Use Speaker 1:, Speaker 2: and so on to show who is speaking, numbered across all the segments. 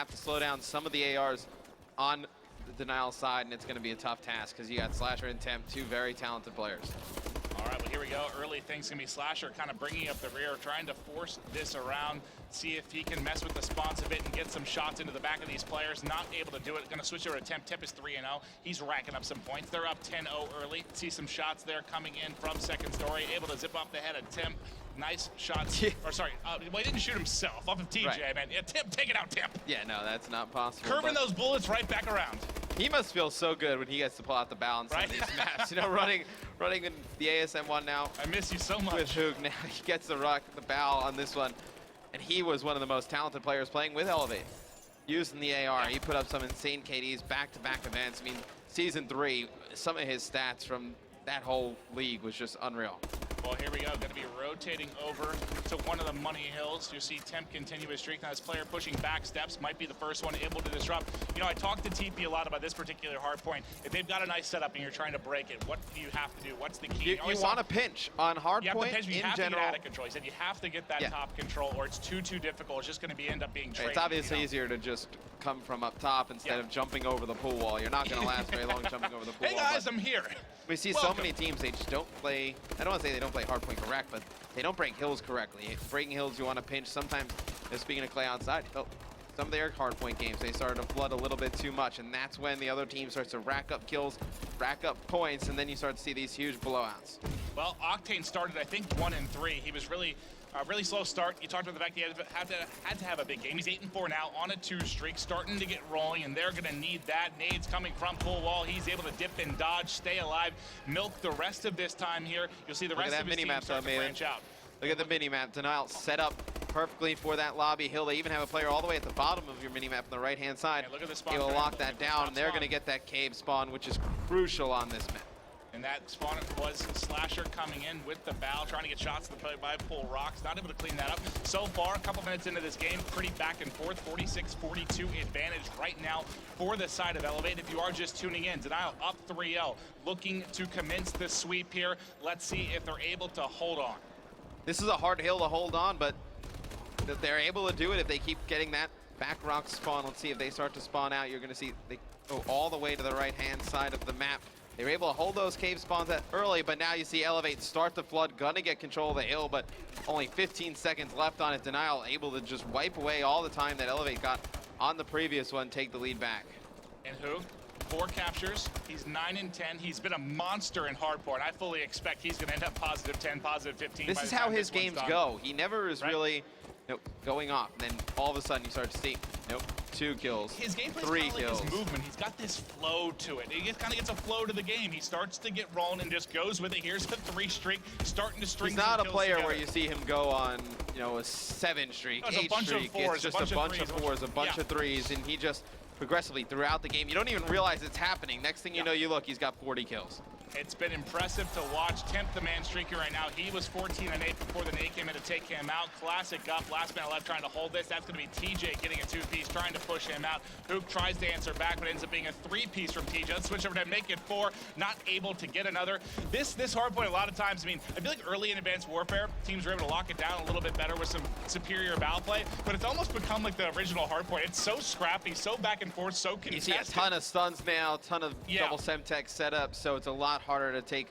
Speaker 1: have to slow down some of the ARs on the Denial side, and it's going to be a tough task because you got Slasher and Temp, two very talented players.
Speaker 2: All right, well, here we go. Early things can be Slasher kind of bringing up the rear, trying to force this around, see if he can mess with the spawns a bit and get some shots into the back of these players. Not able to do it. Going to switch over to Temp. Temp is 3-0. He's racking up some points. They're up 10-0 early. See some shots there coming in from second story. Able to zip off the head of Temp. Nice shots. Or sorry, well, he didn't shoot himself. Off of TJ,
Speaker 1: right.
Speaker 2: Man. Yeah, Temp, take it out, Temp.
Speaker 1: Yeah, no, that's not possible.
Speaker 2: Curving those bullets right back around.
Speaker 1: He must feel so good when he gets to pull out the bow on some of these maps. You know, running in the ASM one now.
Speaker 2: I miss you so much.
Speaker 1: With Hoog now, he gets the bow on this one. And he was one of the most talented players playing with Elevate. Using the AR, he put up some insane KDs, back-to-back events. I mean, Season 3, some of his stats from that whole league was just unreal.
Speaker 2: Well, here we go. Going to be rotating over to one of the money hills. You see Temp continue his streak. Now this player pushing back steps might be the first one able to disrupt. You know, I talked to TP a lot about this particular hard point. If they've got a nice setup and you're trying to break it, what do you have to do? What's the key?
Speaker 1: You want to pinch on hard point in general.
Speaker 2: You have to get out of control. He said you have to get that top control or it's too difficult. It's just going to end up being traded.
Speaker 1: It's obviously easier to just come from up top instead of jumping over the pool wall. You're not going to last very long jumping over the pool wall.
Speaker 2: Hey guys, I'm here.
Speaker 1: We see so many teams, they just don't play, I don't want to say they don't play hard point correct, but they don't break hills correctly. Breaking hills, you want to pinch. Sometimes, speaking of Clay outside, some of their hard point games, they started to flood a little bit too much, and that's when the other team starts to rack up kills, rack up points, and then you start to see these huge blowouts.
Speaker 2: Well, Octane started, I think, 1-3. He was really slow start. You talked about the fact he had to have a big game. He's 8-4 now on a 2 streak, starting to get rolling, and they're going to need that. Nades coming from full wall. He's able to dip and dodge, stay alive, milk the rest of this time here. You'll see the rest of his team start to branch out.
Speaker 1: Look at the mini-map. Denial set up perfectly for that lobby hill. They even have a player all the way at the bottom of your mini-map on the right-hand side.
Speaker 2: Look at the spawn.
Speaker 1: He will lock that down, and they're going to get that cave spawn, which is crucial on this map.
Speaker 2: And that spawn was Slasher coming in with the bow, trying to get shots to the by pull rocks, not able to clean that up. So far, a couple minutes into this game, pretty back and forth, 46-42 advantage right now for the side of Elevate. If you are just tuning in, Denial up 3-0, looking to commence the sweep here. Let's see if they're able to hold on.
Speaker 1: This is a hard hill to hold on, but they're able to do it if they keep getting that back rock spawn. Let's see if they start to spawn out. You're going to see they go all the way to the right-hand side of the map. They were able to hold those cave spawns early, but now you see Elevate start the flood, gonna get control of the hill, but only 15 seconds left on it. Denial able to just wipe away all the time that Elevate got on the previous one, take the lead back.
Speaker 2: And Hoog, 4 captures. He's 9-10. He's been a monster in hardcore, and I fully expect he's gonna end up positive 10, positive 15.
Speaker 1: This is how his games go. He never is really going off. Then all of a sudden you start to see, 2 kills,
Speaker 2: his gameplay
Speaker 1: 3 kills.
Speaker 2: Like his movement, he's got this flow to it. He kind of gets a flow to the game. He starts to get rolling and just goes with it. Here's the 3 streak, starting to string.
Speaker 1: He's not a player where you see him go on, a 7 streak, 8 streak. It's just a bunch of 4s, a bunch of 3s, and he just progressively throughout the game. You don't even realize it's happening. Next thing you know, you look, he's got 40 kills.
Speaker 2: It's been impressive to watch. Temp, the man streaker right now. He was 14-8 before the nade came in to take him out. Classic up, last man left trying to hold this. That's going to be TJ getting a 2-piece, trying to push him out. Hook tries to answer back, but ends up being a 3-piece from TJ. Let's switch over to make it 4, not able to get another. This hardpoint, a lot of times, I feel like early in Advanced Warfare, teams were able to lock it down a little bit better with some superior bow play, but it's almost become like the original hardpoint. It's so scrappy, so back and forth, so contested.
Speaker 1: You see a ton of stuns now, a ton of double Semtex setup, so it's a lot harder to take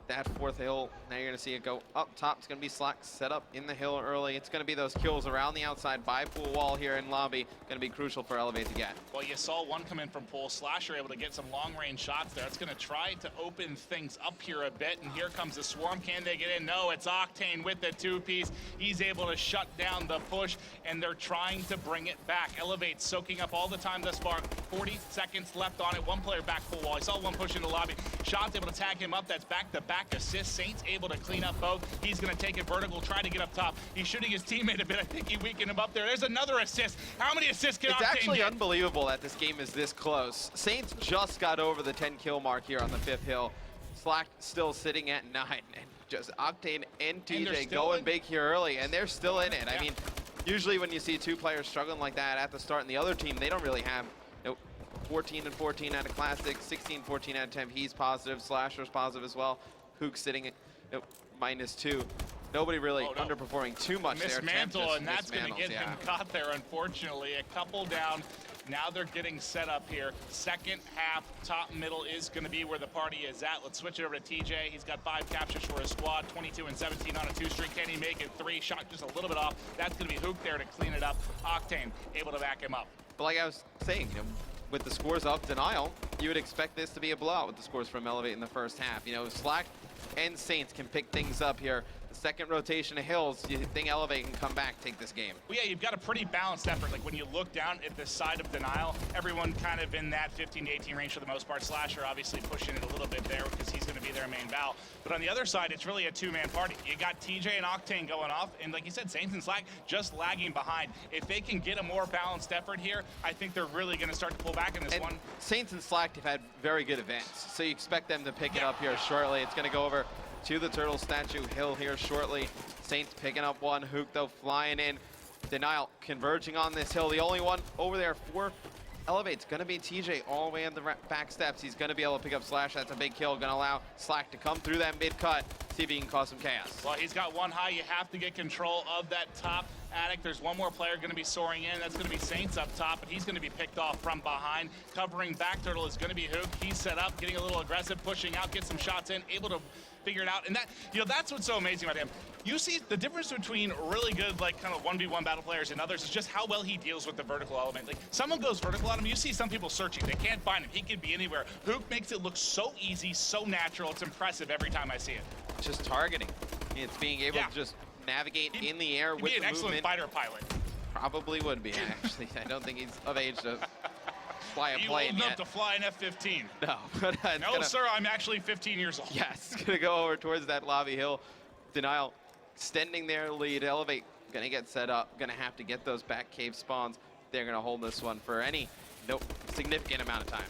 Speaker 1: that 4th hill. Now you're going to see it go up top. It's going to be Slack set up in the hill early. It's going to be those kills around the outside by pool wall here in lobby. Going to be crucial for Elevate to get.
Speaker 2: Well, you saw one come in from pool. Slasher able to get some long-range shots there. It's going to try to open things up here a bit, and here comes the swarm. Can they get in? No, it's Octane with the 2-piece. He's able to shut down the push, and they're trying to bring it back. Elevate soaking up all the time thus far. 40 seconds left on it. One player back pool wall. I saw one push in the lobby. Shots able to tag him up. That's back-to-back assists. Saints able to clean up both. He's going to take it vertical, try to get up top. He's shooting his teammate a bit. I think he weakened him up there. There's another assist. How many assists can Octane get?
Speaker 1: It's actually unbelievable that this game is this close. Saints just got over the 10-kill mark here on the 5th hill. Slack still sitting at 9, and just Octane and TJ going big here early, and they're still in it. I mean, usually when you see 2 players struggling like that at the start, and the other team, they don't really have 14-14 out of Classic, 16-14 out of Temp. He's positive. Slasher's positive as well. Hook sitting at -2. Nobody really
Speaker 2: Oh, no.
Speaker 1: underperforming too much there. Temp
Speaker 2: Mismantle,
Speaker 1: just
Speaker 2: and that's going to get
Speaker 1: mismantles,
Speaker 2: him caught there, unfortunately. A couple down. Now they're getting set up here. Second half, top middle is going to be where the party is at. Let's switch it over to TJ. He's got 5 captures for his squad, 22 and 17 on a 2-streak. Can he make it 3? Shot just a little bit off. That's going to be Hook there to clean it up. Octane able to back him up.
Speaker 1: But like I was saying, you know, with the scores of Denial, you would expect this to be a blowout with the scores from Elevate in the first half. You know, Slack and Saints can pick things up here. The second rotation of Hills, you think Elevate can come back, take this game.
Speaker 2: Well, yeah, you've got a pretty balanced effort. Like when you look down at the side of Denial, everyone kind of in that 15 to 18 range for the most part. Slasher obviously pushing it a little bit there because he's going to be their main Val. But on the other side, it's really a two-man party. You got TJ and Octane going off, and like you said, Saints and Slack just lagging behind. If they can get a more balanced effort here, I think they're really going to start to pull back in this one.
Speaker 1: Saints and Slack have had very good events, so you expect them to pick it up here shortly. It's going to go over to the Turtle Statue Hill here shortly. Saints picking up one. Hook, though, flying in. Denial converging on this hill. The only one over there for Elevate's going to be TJ all the way on the back steps. He's going to be able to pick up Slash. That's a big kill. Going to allow Slack to come through that mid-cut, see if he can cause some chaos.
Speaker 2: Well, he's got one high. You have to get control of that top attic. There's one more player going to be soaring in. That's going to be Saints up top, but he's going to be picked off from behind. Covering back Turtle is going to be Hook. He's set up, getting a little aggressive, pushing out, get some shots in, able to figure it out. And that, you know, that's what's so amazing about him. You see the difference between really good, like, kind of 1v1 battle players and others is just how well he deals with the vertical element. Like, someone goes vertical on him, you see some people searching. They can't find him. He could be anywhere. Hook makes it look so easy, so natural. It's impressive every time I see it.
Speaker 1: Just targeting. It's being able to just navigate in the air with the movement.
Speaker 2: He'd be an excellent fighter pilot.
Speaker 1: Probably would be, actually. I don't think he's of age to fly a plane
Speaker 2: old enough
Speaker 1: yet.
Speaker 2: to fly an F-15?
Speaker 1: No. But
Speaker 2: no, sir, I'm actually 15 years old.
Speaker 1: Yes, it's going to go over towards that lobby hill. Denial extending their lead. Elevate going to get set up. Going to have to get those back cave spawns. They're going to hold this one for any significant amount of time.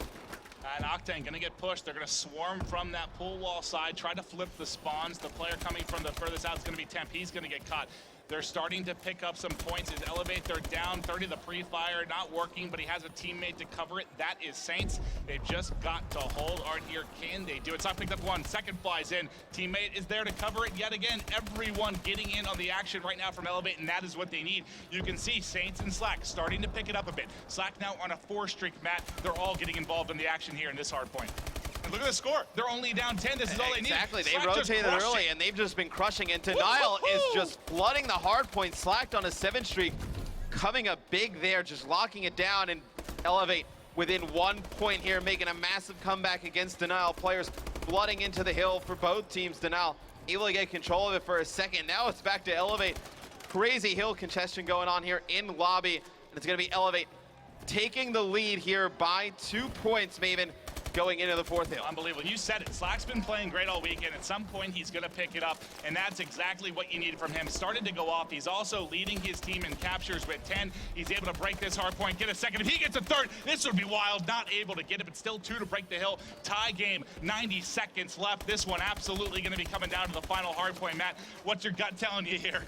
Speaker 2: And Octane going to get pushed. They're going to swarm from that pool wall side, try to flip the spawns. The player coming from the furthest out is going to be Temp. He's going to get caught. They're starting to pick up some points as Elevate. They're down 30. The pre-fire not working, but he has a teammate to cover it. That is Saints. They've just got to hold Art here. Can they do it? Sock picked up one. Second flies in. Teammate is there to cover it yet again. Everyone getting in on the action right now from Elevate, and that is what they need. You can see Saints and Slack starting to pick it up a bit. Slack now on a 4-streak, Matt. They're all getting involved in the action here in this hard point. And look at the score. They're only down 10. This is all they need.
Speaker 1: Exactly. They
Speaker 2: Slack
Speaker 1: rotated early, and they've just been crushing. And Denial is just flooding the hard point. Slacked on a 7-streak, coming up big there, just locking it down. And Elevate within 1 point here, making a massive comeback against Denial. Players flooding into the hill for both teams. Denial able to get control of it for a second. Now it's back to Elevate. Crazy hill congestion going on here in lobby. And it's going to be Elevate taking the lead here by 2 points, Maven, going into the fourth hill.
Speaker 2: Unbelievable. You said it. Slack's been playing great all weekend. At some point, he's going to pick it up, and that's exactly what you needed from him. Started to go off. He's also leading his team in captures with 10. He's able to break this hard point, get a second. If he gets a third, this would be wild. Not able to get it, but still 2 to break the hill. Tie game, 90 seconds left. This one absolutely going to be coming down to the final hard point. Matt, what's your gut telling you here?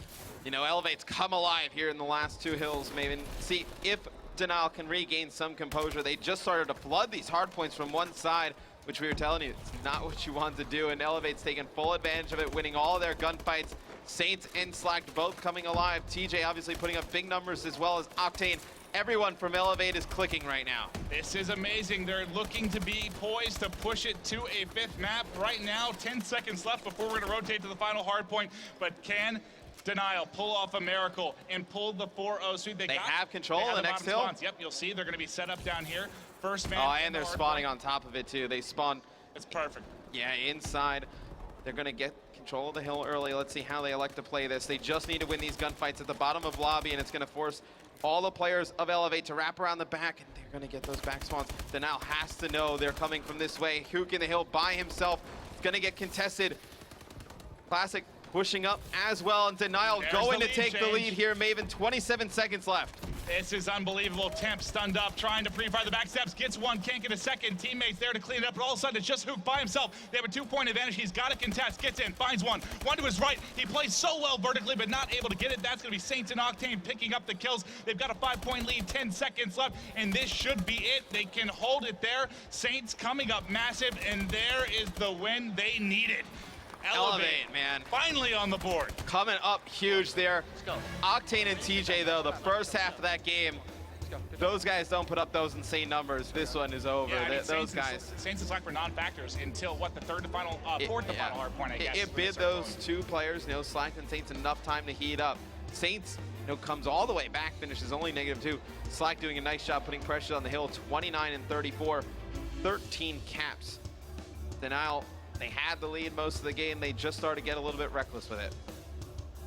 Speaker 1: You know, Elevate's come alive here in the last 2 hills, Maven. See if Denial can regain some composure. They just started to flood these hard points from one side, which we were telling you, it's not what you want to do, and Elevate's taking full advantage of it, winning all their gunfights. Saints and Slack both coming alive. TJ obviously putting up big numbers, as well as Octane. Everyone from Elevate is clicking right now.
Speaker 2: This is amazing. They're looking to be poised to push it to a 5th map. Right now, 10 seconds left before we're going to rotate to the final hard point, but can Denial pull off a miracle and pull the 4-0 sweep?
Speaker 1: They have control of the next hill.
Speaker 2: Spawns. Yep, you'll see they're going to be set up down here. First man.
Speaker 1: Oh, and they're spawning on top of it too. They spawn.
Speaker 2: It's perfect.
Speaker 1: Yeah, inside. They're going to get control of the hill early. Let's see how they elect to play this. They just need to win these gunfights at the bottom of lobby, and it's going to force all the players of Elevate to wrap around the back, and they're going to get those back spawns. Denial has to know they're coming from this way. Hook in the hill by himself. It's going to get contested. Classic pushing up as well, and Denial going to take the lead here. Maven, 27 seconds left.
Speaker 2: This is unbelievable. Temp stunned up, trying to pre-fire the back steps, gets one, can't get a second. Teammates there to clean it up, but all of a sudden it's just Hook by himself. They have a 2-point advantage. He's got to contest, gets in, finds one to his right. He plays so well vertically, but not able to get it. That's going to be Saints and Octane picking up the kills. They've got a 5-point lead, 10 seconds left, and this should be it. They can hold it there. Saints coming up massive, and there is the win they needed. Elevate,
Speaker 1: man.
Speaker 2: Finally on the board.
Speaker 1: Coming up huge there.
Speaker 3: Let's go.
Speaker 1: Octane and TJ, though, the first half of that game, those guys don't put up those insane numbers. This one is over.
Speaker 2: Yeah, I mean,
Speaker 1: Those guys.
Speaker 2: Saints and Slack were non-factors until what, the fourth to final hard point, I guess.
Speaker 1: It bid those two players, Slack and Saints, enough time to heat up. Saints, comes all the way back, finishes only -2. Slack doing a nice job putting pressure on the hill, 29 and 34, 13 caps. Denial, they had the lead most of the game. They just started to get a little bit reckless with it.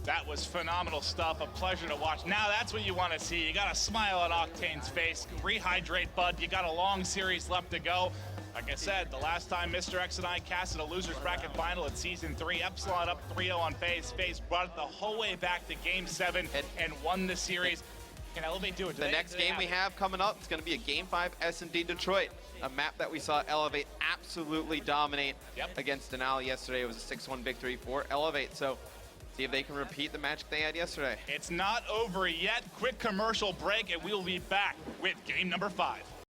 Speaker 2: That was phenomenal stuff, a pleasure to watch. Now that's what you want to see. You got a smile on Octane's face. Rehydrate, bud. You got a long series left to go. Like I said, the last time Mr. X and I casted a loser's bracket final at Season 3, Epsilon up 3-0 on FaZe. FaZe brought it the whole way back to Game 7 and won the series. Can Elevate do it?
Speaker 1: The next game we have coming up, it's going to be a Game 5 S&D Detroit, a map that we saw Elevate absolutely dominate against Denali yesterday. It was a 6-1 victory for Elevate. So see if they can repeat the magic they had yesterday.
Speaker 2: It's not over yet. Quick commercial break, and we will be back with game number 5.